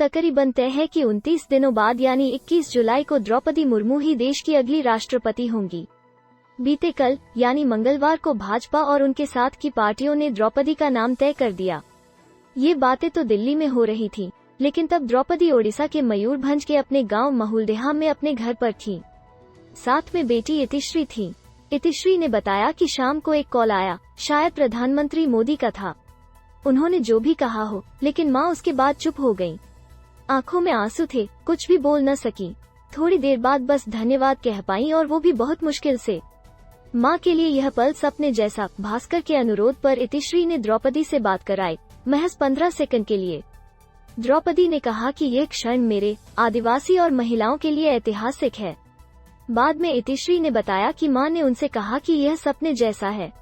तकरीबन तय है कि 29 दिनों बाद यानी 21 जुलाई को द्रौपदी मुर्मू ही देश की अगली राष्ट्रपति होंगी। बीते कल यानी मंगलवार को भाजपा और उनके साथ की पार्टियों ने द्रौपदी का नाम तय कर दिया। ये बातें तो दिल्ली में हो रही थी, लेकिन तब द्रौपदी ओडिशा के मयूरभंज के अपने गांव महुलदेहा में अपने घर पर थी। साथ में बेटी इतिश्री थी। इतिश्री ने बताया कि शाम को एक कॉल आया, शायद प्रधानमंत्री मोदी का था। उन्होंने जो भी कहा हो, लेकिन माँ उसके बाद चुप हो गई। आंखों में आंसू थे, कुछ भी बोल न सकी। थोड़ी देर बाद बस धन्यवाद कह पाई, और वो भी बहुत मुश्किल से। माँ के लिए यह पल सपने जैसा। भास्कर के अनुरोध पर इतिश्री ने द्रौपदी से बात कराई, महज 15 सेकंड के लिए। द्रौपदी ने कहा कि यह क्षण मेरे, आदिवासी और महिलाओं के लिए ऐतिहासिक है। बाद में इतिश्री ने बताया कि मां ने उनसे कहा कि यह सपने जैसा है।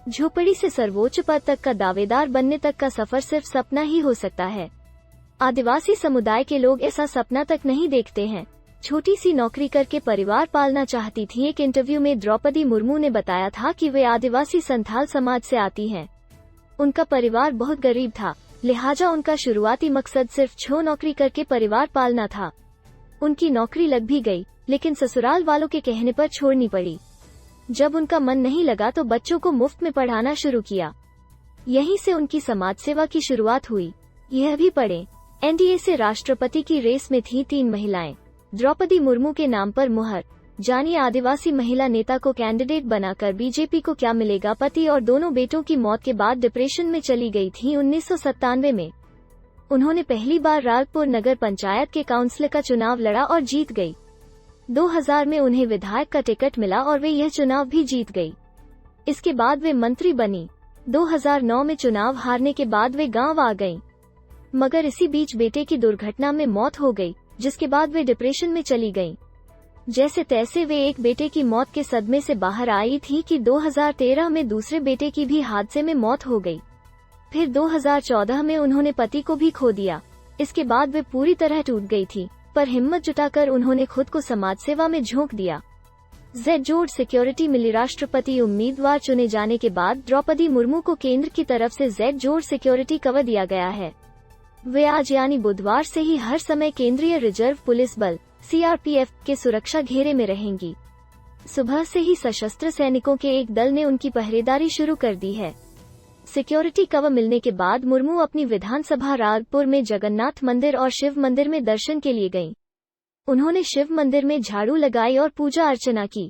झोपड़ी से सर्वोच्च पद तक का दावेदार बनने तक का सफर सिर्फ सपना ही हो सकता है। आदिवासी समुदाय के लोग ऐसा सपना तक नहीं देखते हैं। छोटी सी नौकरी करके परिवार पालना चाहती थी। एक इंटरव्यू में द्रौपदी मुर्मू ने बताया था कि वे आदिवासी संथाल समाज से आती हैं। उनका परिवार बहुत गरीब था, लिहाजा उनका शुरुआती मकसद सिर्फ नौकरी करके परिवार पालना था। उनकी नौकरी लग भी गई, लेकिन ससुराल वालों के कहने पर छोड़नी पड़ी। जब उनका मन नहीं लगा तो बच्चों को मुफ्त में पढ़ाना शुरू किया। यहीं से उनकी समाज सेवा की शुरुआत हुई। यह भी पढ़ें, एनडीए से राष्ट्रपति की रेस में थी 3 महिलाएं। द्रौपदी मुर्मू के नाम पर मुहर। जानिए आदिवासी महिला नेता को कैंडिडेट बनाकर बीजेपी को क्या मिलेगा। पति और दोनों बेटों की मौत के बाद डिप्रेशन में चली गई थी। 1997 में उन्होंने पहली बार राजपुर नगर पंचायत के काउंसिलर का चुनाव लड़ा और जीत गई। 2000 में उन्हें विधायक का टिकट मिला और वे यह चुनाव भी जीत गई। इसके बाद वे मंत्री बनी। 2009 में चुनाव हारने के बाद वे गांव आ गईं। मगर इसी बीच बेटे की दुर्घटना में मौत हो गई, जिसके बाद वे डिप्रेशन में चली गईं। जैसे तैसे वे एक बेटे की मौत के सदमे से बाहर आई थी कि 2013 में दूसरे बेटे की भी हादसे में मौत हो गई। फिर 2014 में उन्होंने पति को भी खो दिया। इसके बाद वे पूरी तरह टूट गई थी, पर हिम्मत जुटाकर उन्होंने खुद को समाज सेवा में झोंक दिया। जेड सिक्योरिटी मिली। राष्ट्रपति उम्मीदवार चुने जाने के बाद द्रौपदी मुर्मू को केंद्र की तरफ से जेड सिक्योरिटी कवर दिया गया है। वे आज यानी बुधवार से ही हर समय केंद्रीय रिजर्व पुलिस बल सीआरपीएफ के सुरक्षा घेरे में रहेंगी। सुबह से ही सशस्त्र सैनिकों के एक दल ने उनकी पहरेदारी शुरू कर दी है। सिक्योरिटी कवर मिलने के बाद मुर्मू अपनी विधानसभा राजपुर में जगन्नाथ मंदिर और शिव मंदिर में दर्शन के लिए गईं। उन्होंने शिव मंदिर में झाड़ू लगाई और पूजा अर्चना की।